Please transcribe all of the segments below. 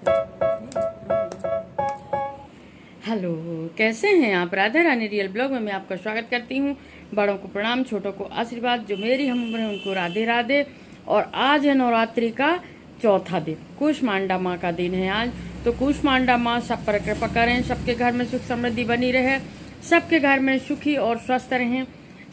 Hello, कैसे हैं आप। राधा रानी रियल ब्लॉग में मैं आपका स्वागत करती हूँ। बड़ों को प्रणाम, छोटों को आशीर्वाद। जो मेरी हम उम्र है उनको राधे राधे। और आज है नवरात्रि का चौथा दिन, कुष्मांडा माँ का दिन है आज। तो कुष्मांडा माँ सब पर कृपा करें, सबके घर में सुख समृद्धि बनी रहे, सबके घर में सुखी और स्वस्थ रहें,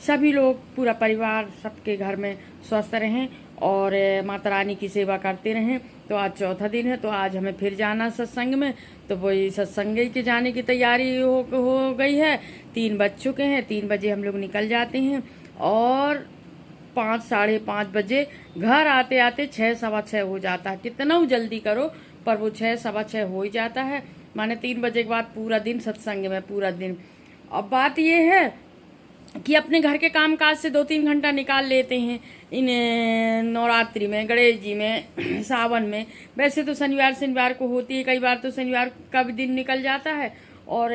सभी लोग पूरा परिवार सबके घर में स्वस्थ रहें और माता रानी की सेवा करते रहें। तो आज चौथा दिन है, तो आज हमें फिर जाना सत्संग में। तो वही सत्संग के जाने की तैयारी हो गई है। 3 बज चुके हैं, 3 बजे हम लोग निकल जाते हैं और 5 साढ़े 5 बजे घर आते आते 6 सवा 6 हो जाता है। कितना जल्दी करो पर वो 6 सवा 6 हो ही जाता है। माने 3 बजे के बाद पूरा दिन सत्संग में, पूरा दिन। अब बात ये है कि अपने घर के काम काज से 2-3 घंटा निकाल लेते हैं इन नवरात्रि में, गणेश जी में, सावन में। वैसे तो शनिवार को होती है, कई बार तो शनिवार का भी दिन निकल जाता है। और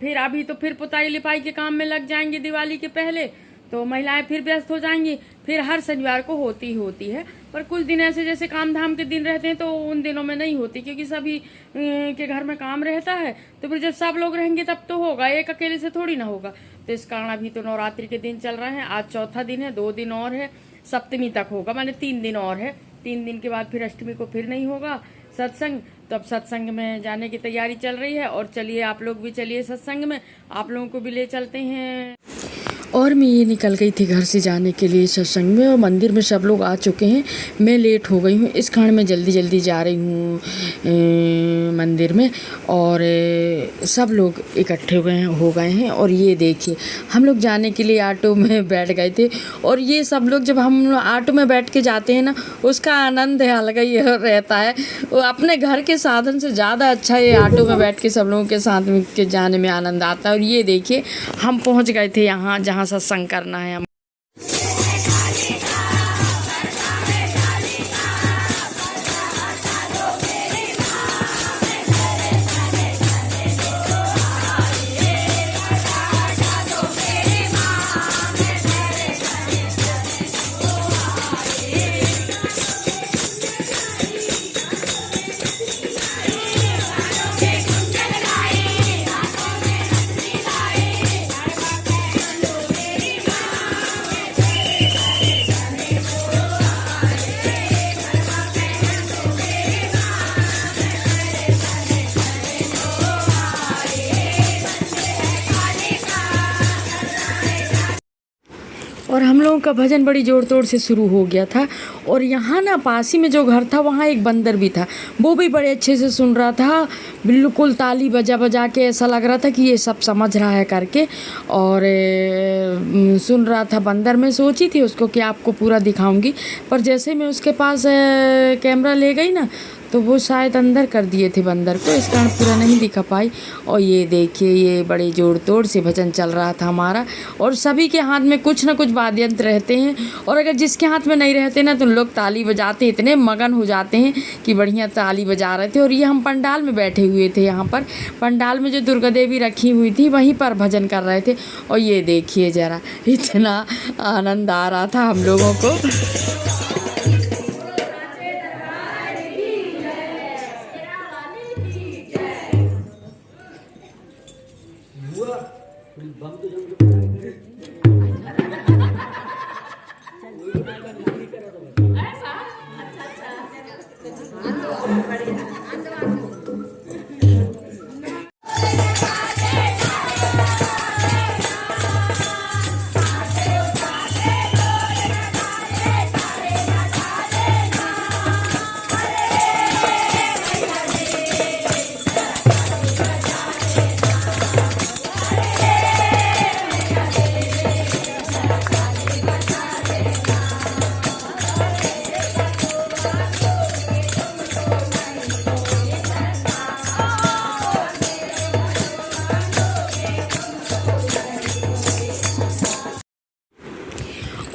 फिर अभी तो फिर पुताई लिपाई के काम में लग जाएंगे दिवाली के पहले, तो महिलाएं फिर व्यस्त हो जाएंगी। फिर हर शनिवार को होती है, पर कुछ दिन ऐसे जैसे काम धाम के दिन रहते हैं तो उन दिनों में नहीं होती, क्योंकि सभी के घर में काम रहता है। तो फिर जब सब लोग रहेंगे तब तो होगा, एक अकेले से थोड़ी ना होगा। तो इस कारण अभी तो नवरात्रि के दिन चल रहे हैं। आज चौथा दिन है, 2 दिन और है, सप्तमी तक होगा, माने 3 दिन और है। 3 दिन के बाद फिर अष्टमी को फिर नहीं होगा सत्संग। तो अब सत्संग में जाने की तैयारी चल रही है। और चलिए आप लोग भी चलिए सत्संग में, आप लोगों को भी ले चलते हैं। और मैं ये निकल गई थी घर से जाने के लिए सत्संग में, और मंदिर में सब लोग आ चुके हैं। मैं लेट हो गई हूँ, इस कारण मैं जल्दी जा रही हूँ मंदिर में। और सब लोग इकट्ठे हो गए हैं। और ये देखिए, हम लोग जाने के लिए ऑटो में बैठ गए थे। और ये सब लोग जब हम ऑटो में बैठ के जाते हैं ना, उसका आनंद है अलग ही रहता है। वो अपने घर के साधन से ज़्यादा अच्छा ये ऑटो में बैठ के सब लोगों के साथ में के जाने में आनंद आता है। और ये देखिए, हम पहुँच गए थे यहाँ जहाँ सत्संग करना है। और हम लोगों का भजन बड़ी ज़ोर तोड़ से शुरू हो गया था। और यहाँ ना पास ही में जो घर था वहाँ एक बंदर भी था, वो भी बड़े अच्छे से सुन रहा था, बिल्कुल ताली बजा के ऐसा लग रहा था कि ये सब समझ रहा है करके। और सुन रहा था बंदर। मैं सोची थी उसको कि आपको पूरा दिखाऊंगी, पर जैसे मैं उसके पास कैमरा ले गई ना, तो वो शायद अंदर कर दिए थे बंदर को, इस कारण पूरा नहीं दिखा पाई। और ये देखिए, ये बड़े जोड़ तोड़ से भजन चल रहा था हमारा। और सभी के हाथ में कुछ ना कुछ वाद्य यंत्र रहते हैं, और अगर जिसके हाथ में नहीं रहते ना, तो लोग ताली बजाते, इतने मगन हो जाते हैं कि बढ़िया ताली बजा रहे थे। और ये हम पंडाल में बैठे हुए थे, यहाँ पर पंडाल में जो दुर्गा देवी रखी हुई थी वहीं पर भजन कर रहे थे। और ये देखिए ज़रा, इतना आनंद आ रहा था हम लोगों को।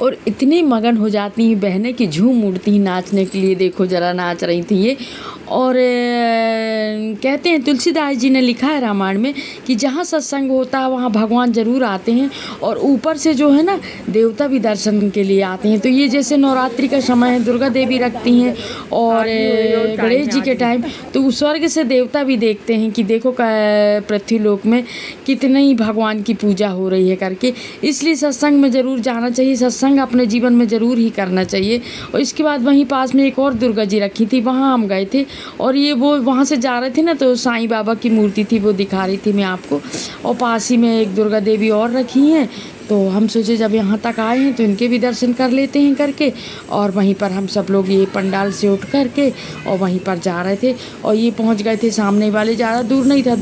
और इतनी मगन हो जाती हैं बहनें कि झूम उठती हैं नाचने के लिए। देखो ज़रा नाच रही थी ये। और कहते हैं, तुलसीदास जी ने लिखा है रामायण में कि जहाँ सत्संग होता है वहाँ भगवान जरूर आते हैं, और ऊपर से जो है ना देवता भी दर्शन के लिए आते हैं। तो ये जैसे नवरात्रि का समय है, दुर्गा देवी रखती हैं, और गणेश जी के टाइम तो स्वर्ग से देवता भी देखते हैं कि देखो पृथ्वीलोक में कितनी भगवान की पूजा हो रही है करके। इसलिए सत्संग में ज़रूर जाना चाहिए, सत्संग अपने जीवन में ज़रूर ही करना चाहिए। और इसके बाद वहीं पास में एक और दुर्गा जी रखी थी, वहाँ हम गए थे, और ये वो वहाँ से जा रहे थे ना तो साईं बाबा की मूर्ति थी, वो दिखा रही थी मैं आपको, और पास ही में एक दुर्गा देवी और रखी हैं। तो हम सोचे जब यहाँ तक आए हैं तो इनके भी दर्शन कर लेते हैं करके, और वहीं पर हम सब लोग ये पंडाल से उठ करके और वहीं पर जा रहे थे, और ये पहुँच गए थे सामने वाले, ज़्यादा दूर नहीं था।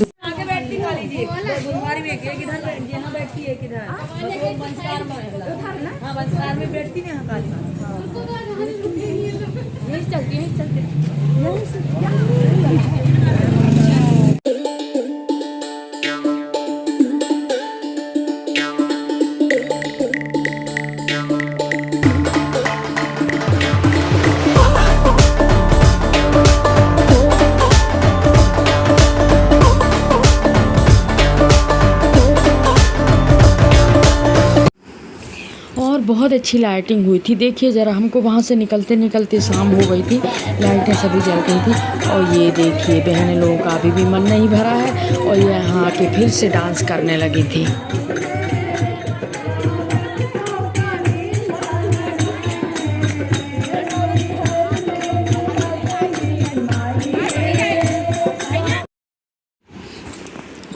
और बहुत अच्छी लाइटिंग हुई थी, देखिए ज़रा, हमको वहाँ से निकलते निकलते शाम हो गई थी, लाइटें सभी जल गई थी। और ये देखिए बहन लोगों का अभी भी मन नहीं भरा है, और ये यहाँ आके फिर से डांस करने लगी थी।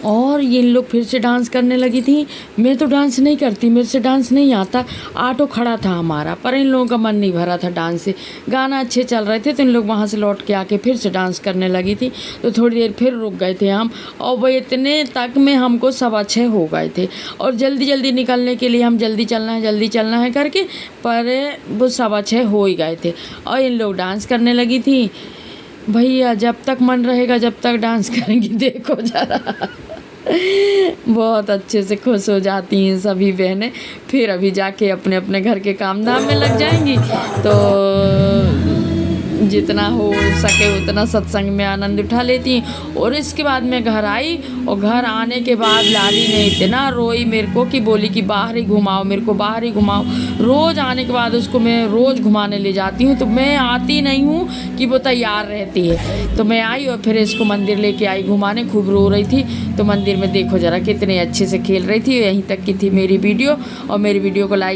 और ये लोग फिर से डांस करने लगी थी। मैं तो डांस नहीं करती, मेरे से डांस नहीं आता। ऑटो खड़ा था हमारा, पर इन लोगों का मन नहीं भरा था डांस से। गाना अच्छे चल रहे थे तो इन लोग वहाँ से लौट के आके फिर से डांस करने लगी थी। तो थोड़ी देर फिर रुक गए थे हम, और वो इतने तक में हमको 6:15 हो गए थे, और जल्दी जल्दी निकलने के लिए हम जल्दी चलना है करके, पर वो 6:15 हो ही गए थे। और इन लोग डांस करने लगी थी। भैया जब तक मन रहेगा जब तक डांस करेंगी, देखो ज़रा बहुत अच्छे से खुश हो जाती हैं सभी बहनें। फिर अभी जाके अपने अपने घर के काम धाम में लग जाएंगी। तो जितना हो सके उतना सत्संग में आनंद उठा लेती हैं। और इसके बाद मैं घर आई, और घर आने के बाद लाली ने इतना रोई मेरे को कि बोली कि बाहर ही घुमाओ, मेरे को बाहर ही घुमाओ। रोज़ आने के बाद उसको मैं रोज़ घुमाने ले जाती हूँ, तो मैं आती नहीं हूँ कि वो तैयार रहती है। तो मैं आई और फिर इसको मंदिर लेके आई घुमाने, खूब रो रही थी। तो मंदिर में देखो ज़रा कितने अच्छे से खेल रही थी। यहीं तक की थी मेरी वीडियो, और मेरी वीडियो को लाइक